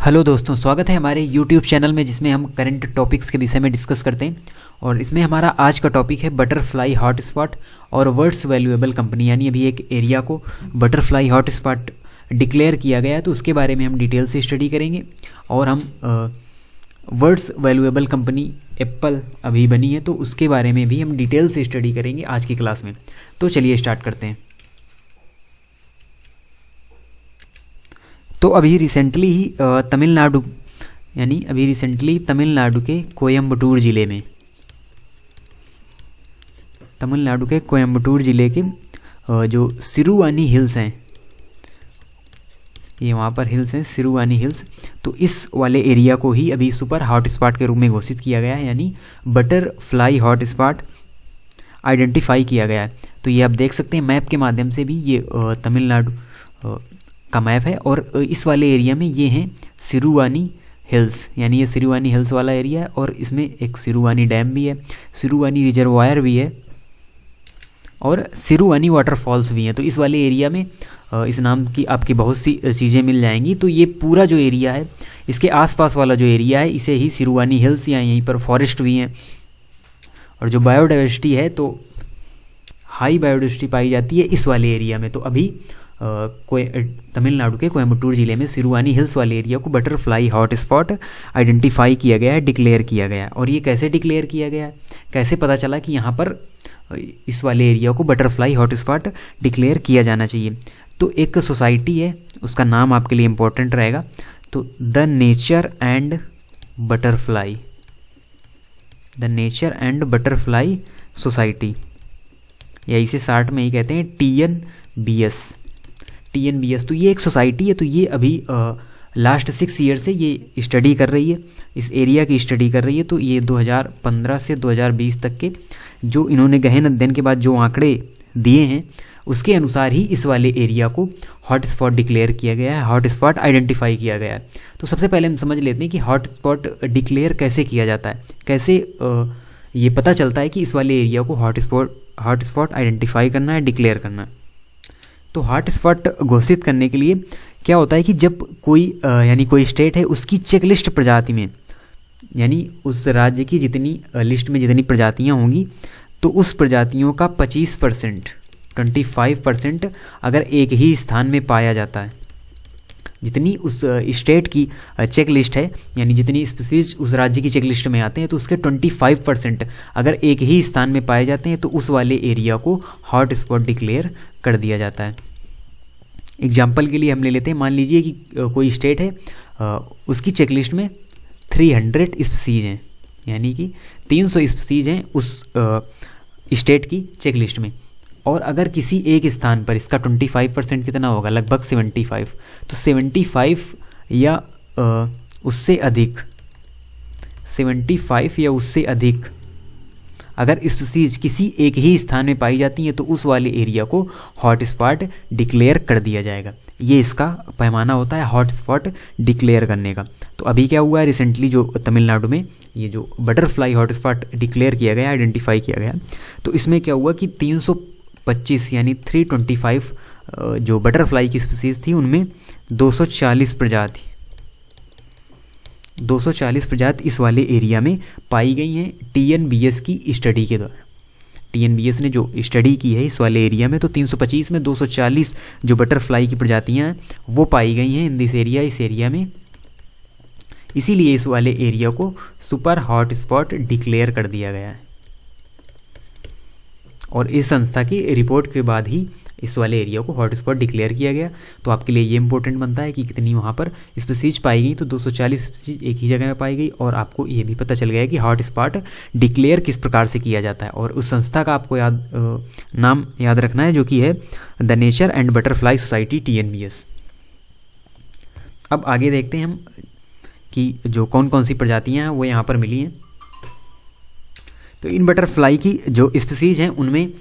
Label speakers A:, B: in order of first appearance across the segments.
A: Hello दोस्तों, स्वागत है हमारे यूट्यूब चैनल में जिसमें हम करंट टॉपिक्स के विषय में डिस्कस करते हैं। और इसमें हमारा आज का टॉपिक है बटरफ्लाई हॉटस्पॉट और वर्ल्ड्स वैल्यूएबल कंपनी। यानी अभी एक एरिया को बटरफ्लाई हॉटस्पॉट डिक्लेयर किया गया है तो उसके बारे में हम डिटेल से स्टडी करेंगे। और हम वर्ल्ड्स वैल्यूएबल कंपनी एप्पल अभी बनी है तो उसके बारे में भी हम डिटेल से स्टडी करेंगे आज की क्लास में। तो चलिए स्टार्ट करते हैं। तो अभी रिसेंटली ही तमिलनाडु के कोयम्बटूर ज़िले के जो सिरुवानी हिल्स हैं, ये वहाँ पर हिल्स हैं सिरुवानी हिल्स, तो इस वाले एरिया को ही अभी सुपर हॉटस्पॉट के रूप में घोषित किया गया है, यानी बटरफ्लाई हॉटस्पॉट आइडेंटिफाई किया गया है। तो ये आप देख सकते हैं मैप के माध्यम से भी, ये तमिलनाडु का मैप है। और इस वाले एरिया में ये हैं सिरुवानी हिल्स, यानी ये सिरुवानी हिल्स वाला एरिया है। और इसमें एक सिरुवानी डैम भी है, सिरुवानी रिजर्वायर भी है और सिरुवानी वाटरफॉल्स भी हैं। तो इस वाले एरिया में इस नाम की आपकी बहुत सी चीज़ें मिल जाएंगी। तो ये पूरा जो एरिया है, इसके आसपास वाला जो एरिया है, इसे ही सिरुवानी हिल्स या यहीं पर फॉरेस्ट भी हैं। और जो बायोडाइवर्सिटी है, तो हाई बायोडाइवर्सिटी पाई जाती है इस वाले एरिया में। तो अभी तमिलनाडु के कोयम्बटूर ज़िले में सिरुवानी हिल्स वाले एरिया को बटरफ्लाई हॉटस्पॉट आइडेंटिफाई किया गया है, डिक्लेयर किया गया है। और ये कैसे डिक्लेयर किया गया है, कैसे पता चला कि यहाँ पर इस वाले एरिया को बटरफ्लाई हॉटस्पॉट डिक्लेयर किया जाना चाहिए। तो एक सोसाइटी है, उसका नाम आपके लिए इम्पोर्टेंट रहेगा। तो the nature and butterfly society, या इसे शार्ट में ही कहते हैं TNBS। तो ये एक सोसाइटी है। तो ये अभी लास्ट 6 ईयर से ये स्टडी कर रही है, इस एरिया की स्टडी कर रही है। तो ये 2015 से 2020 तक के जो इन्होंने गहन अध्ययन के बाद जो आंकड़े दिए हैं, उसके अनुसार ही इस वाले एरिया को हॉटस्पॉट डिक्लेयर किया गया है, हॉटस्पॉट आइडेंटिफाई किया गया है। तो सबसे पहले हम समझ लेते हैं कि हॉटस्पॉट डिक्लेयर कैसे किया जाता है, कैसे ये पता चलता है कि इस वाले एरिया को हॉटस्पॉट आइडेंटिफाई करना है, डिक्लेयर करना है। तो हॉटस्पॉट घोषित करने के लिए क्या होता है कि जब कोई स्टेट है, उसकी चेकलिस्ट प्रजाति में, यानी उस राज्य की जितनी लिस्ट में जितनी प्रजातियां होंगी, तो उस प्रजातियों का 25% अगर एक ही स्थान में पाया जाता है, जितनी उस स्टेट की चेक लिस्ट है, यानी जितनी स्पीसीज उस राज्य की चेक लिस्ट में आते हैं, तो उसके 25% अगर एक ही स्थान में पाए जाते हैं तो उस वाले एरिया को हॉटस्पॉट डिक्लेयर कर दिया जाता है। एग्जाम्पल के लिए हम ले लेते हैं, मान लीजिए कि कोई स्टेट है, उसकी चेक लिस्ट में 300 स्पीसीज हैं, यानी कि 300 स्पीसीज हैं उस स्टेट की चेक लिस्ट में। और अगर किसी एक स्थान पर इसका 25% कितना होगा, लगभग 75, तो 75 या उससे अधिक अगर स्पीसीज किसी एक ही स्थान में पाई जाती हैं तो उस वाले एरिया को हॉटस्पॉट डिक्लेयर कर दिया जाएगा। ये इसका पैमाना होता है हॉटस्पॉट डिक्लेयर करने का। तो अभी क्या हुआ है, रिसेंटली जो तमिलनाडु में ये जो बटरफ्लाई हॉटस्पॉट डिक्लेयर किया गया, आइडेंटिफाई किया गया, तो इसमें क्या हुआ कि 325 यानी 325 जो बटरफ्लाई की स्पीसीज थी, उनमें 240 प्रजाति इस वाले एरिया में पाई गई हैं TNBS की स्टडी के द्वारा। TNBS ने जो स्टडी की है इस वाले एरिया में, तो 325 में 240 जो बटरफ्लाई की प्रजातियां हैं वो पाई गई हैं इस एरिया में। इसीलिए इस वाले एरिया को सुपर हॉटस्पॉट डिक्लेयर कर दिया गया है। और इस संस्था की रिपोर्ट के बाद ही इस वाले एरिया को हॉटस्पॉट डिक्लेयर किया गया। तो आपके लिए ये इंपॉर्टेंट बनता है कि कितनी वहाँ पर स्पीसीज पाई गई, तो 240 स्पीसीज एक ही जगह में पाई गई। और आपको ये भी पता चल गया कि हॉटस्पॉट डिक्लेयर किस प्रकार से किया जाता है। और उस संस्था का आपको नाम याद रखना है, जो कि है the nature and butterfly society TNBS। अब आगे देखते हैं हम कि जो कौन कौन सी प्रजातियाँ हैं वो यहाँ पर मिली हैं। तो इन बटरफ्लाई की जो स्पीसीज हैं उनमें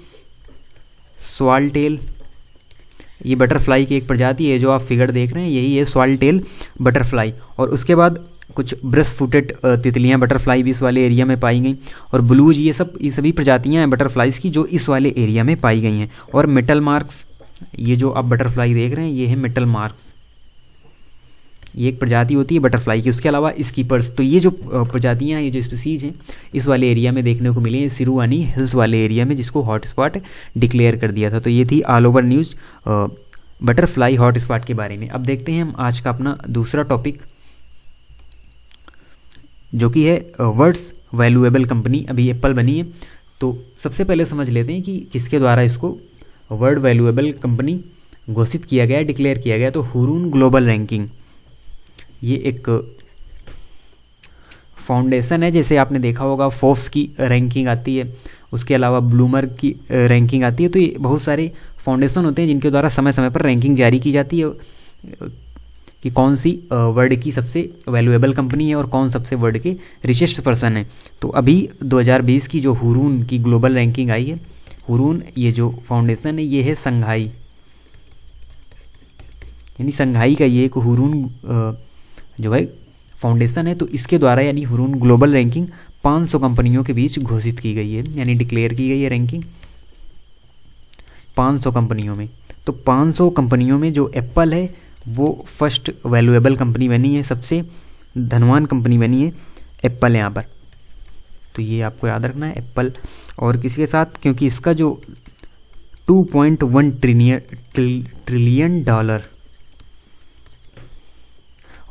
A: स्वॉलटेल, ये बटरफ्लाई की एक प्रजाति है, जो आप फिगर देख रहे हैं यही है स्वॉलटेल बटरफ्लाई। और उसके बाद कुछ ब्रश फुटेड तितलियाँ बटरफ्लाई भी इस वाले एरिया में पाई गई। और ब्लूज, ये सभी प्रजातियाँ हैं बटरफ्लाइज की जो इस वाले एरिया में पाई गई हैं। और मेटल मार्क्स, ये जो आप बटरफ्लाई देख रहे हैं ये है मेटल मार्क्स, ये एक प्रजाति होती है बटरफ्लाई की। उसके अलावा स्कीपर्स, तो ये जो प्रजातियाँ, ये जो स्पीसीज़ हैं इस वाले एरिया में देखने को मिली हैं, सिरुआनी हिल्स वाले एरिया में, जिसको हॉटस्पॉट डिक्लेयर कर दिया था। तो ये थी all over news butterfly hotspot के बारे में। अब देखते हैं हम आज का अपना दूसरा टॉपिक, जो कि है वर्ल्ड्स वैल्यूएबल कंपनी। अभी एप्पल बनी है, तो सबसे पहले समझ लेते हैं कि किसके द्वारा इसको वर्ल्ड वैल्यूएबल कंपनी घोषित किया गया, डिक्लेयर किया गया। तो हुरून ग्लोबल रैंकिंग, ये एक फाउंडेशन है। जैसे आपने देखा होगा फोर्ब्स की रैंकिंग आती है, उसके अलावा ब्लूमबर्ग की रैंकिंग आती है। तो ये बहुत सारे फाउंडेशन होते हैं जिनके द्वारा समय समय पर रैंकिंग जारी की जाती है कि कौन सी वर्ल्ड की सबसे वैल्यूएबल कंपनी है और कौन सबसे वर्ल्ड के रिचेस्ट पर्सन है। तो अभी 2020 की जो हुरून की ग्लोबल रैंकिंग आई है, हुरून ये जो फाउंडेशन है ये है संघाई, यानी संघाई का ये एक हुरून जो है फाउंडेशन है। तो इसके द्वारा यानी हुरून ग्लोबल रैंकिंग 500 कंपनियों के बीच घोषित की गई है, यानी डिक्लेयर की गई है रैंकिंग 500 कंपनियों में। तो 500 कंपनियों में जो एप्पल है वो फर्स्ट वैल्यूएबल कंपनी बनी है, सबसे धनवान कंपनी बनी है एप्पल यहाँ पर। तो ये आपको याद रखना है एप्पल, और किसी के साथ, क्योंकि इसका जो 2.1 ट्रिलियन डॉलर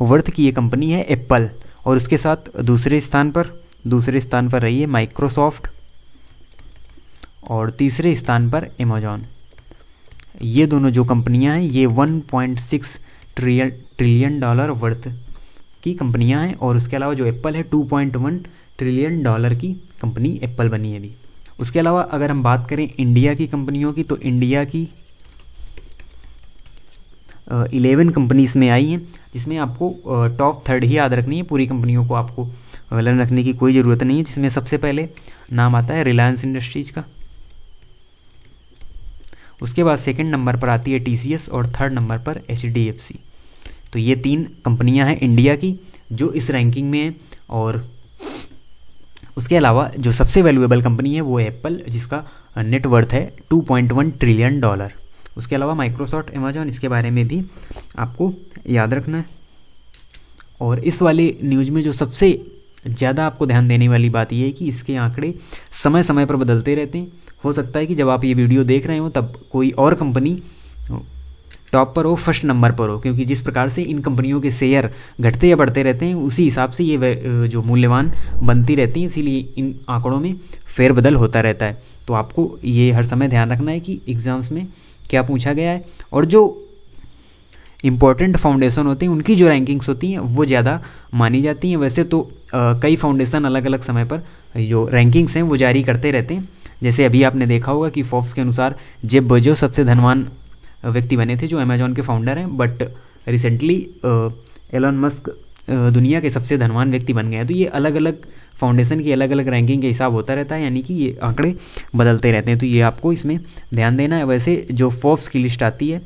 A: वर्थ की ये कंपनी है एप्पल, और उसके साथ दूसरे स्थान पर रही है माइक्रोसॉफ्ट, और तीसरे स्थान पर अमेजॉन। ये दोनों जो कंपनियां हैं ये 1.6 ट्रिलियन डॉलर वर्थ की कंपनियां हैं, और उसके अलावा जो एप्पल है 2.1 ट्रिलियन डॉलर की कंपनी एप्पल बनी है अभी। उसके अलावा अगर हम बात करें इंडिया की कंपनियों की, तो इंडिया की 11 कंपनीज में आई हैं, जिसमें आपको टॉप 3 ही याद रखनी है, पूरी कंपनियों को आपको लर्न रखने की कोई ज़रूरत नहीं है। जिसमें सबसे पहले नाम आता है रिलायंस इंडस्ट्रीज का, उसके बाद सेकंड नंबर पर आती है TCS, और थर्ड नंबर पर HDFC। तो ये 3 कंपनियां हैं इंडिया की जो इस रैंकिंग में हैं। और उसके अलावा जो सबसे वैल्यूएबल कंपनी है वो है एप्पल, जिसका नेट वर्थ है 2.1 ट्रिलियन डॉलर। उसके अलावा माइक्रोसॉफ्ट, अमेजॉन, इसके बारे में भी आपको याद रखना है। और इस वाले न्यूज़ में जो सबसे ज़्यादा आपको ध्यान देने वाली बात यह है कि इसके आंकड़े समय समय पर बदलते रहते हैं। हो सकता है कि जब आप ये वीडियो देख रहे हो तब कोई और कंपनी टॉप पर हो, फर्स्ट नंबर पर हो, क्योंकि जिस प्रकार से इन कंपनियों के शेयर घटते या बढ़ते रहते हैं उसी हिसाब से ये जो मूल्यवान बनती रहती हैं, इसीलिए इन आंकड़ों में फेरबदल होता रहता है। तो आपको ये हर समय ध्यान रखना है कि एग्ज़ाम्स में क्या पूछा गया है, और जो इम्पोर्टेंट फाउंडेशन होते हैं उनकी जो रैंकिंग्स होती हैं वो ज़्यादा मानी जाती हैं। वैसे तो कई फाउंडेशन अलग अलग समय पर जो रैंकिंग्स हैं वो जारी करते रहते हैं। जैसे अभी आपने देखा होगा कि फोर्ब्स के अनुसार जेफ बेजोस सबसे धनवान व्यक्ति बने थे, जो अमेजॉन के फाउंडर हैं, बट रिसेंटली एलन मस्क दुनिया के सबसे धनवान व्यक्ति बन गए हैं। तो ये अलग अलग फाउंडेशन की अलग अलग रैंकिंग के हिसाब होता रहता है, यानी कि ये आंकड़े बदलते रहते हैं। तो ये आपको इसमें ध्यान देना है। वैसे जो फोर्ब्स की लिस्ट आती है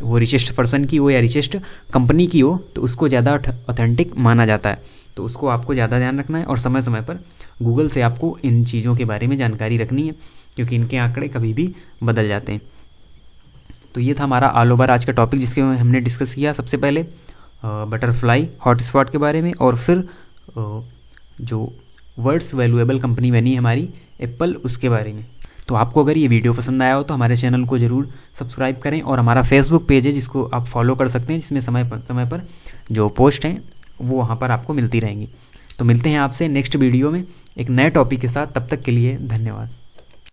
A: वो रिचेस्ट पर्सन की हो या रिचेस्ट कंपनी की हो तो उसको ज़्यादा ऑथेंटिक माना जाता है, तो उसको आपको ज़्यादा ध्यान रखना है। और समय समय पर गूगल से आपको इन चीज़ों के बारे में जानकारी रखनी है, क्योंकि इनके आंकड़े कभी भी बदल जाते हैं। तो ये था हमारा ऑल ओवर आज का टॉपिक, जिसके में हमने डिस्कस किया सबसे पहले बटरफ्लाई हॉटस्पॉट के बारे में, और फिर जो वर्ल्ड्स वैल्यूएबल कंपनी बनी है हमारी एप्पल, उसके बारे में। तो आपको अगर ये वीडियो पसंद आया हो तो हमारे चैनल को ज़रूर सब्सक्राइब करें, और हमारा फेसबुक पेज है जिसको आप फॉलो कर सकते हैं, जिसमें समय पर जो पोस्ट हैं वो वहाँ पर आपको मिलती रहेंगी। तो मिलते हैं आपसे नेक्स्ट वीडियो में एक नए टॉपिक के साथ, तब तक के लिए धन्यवाद।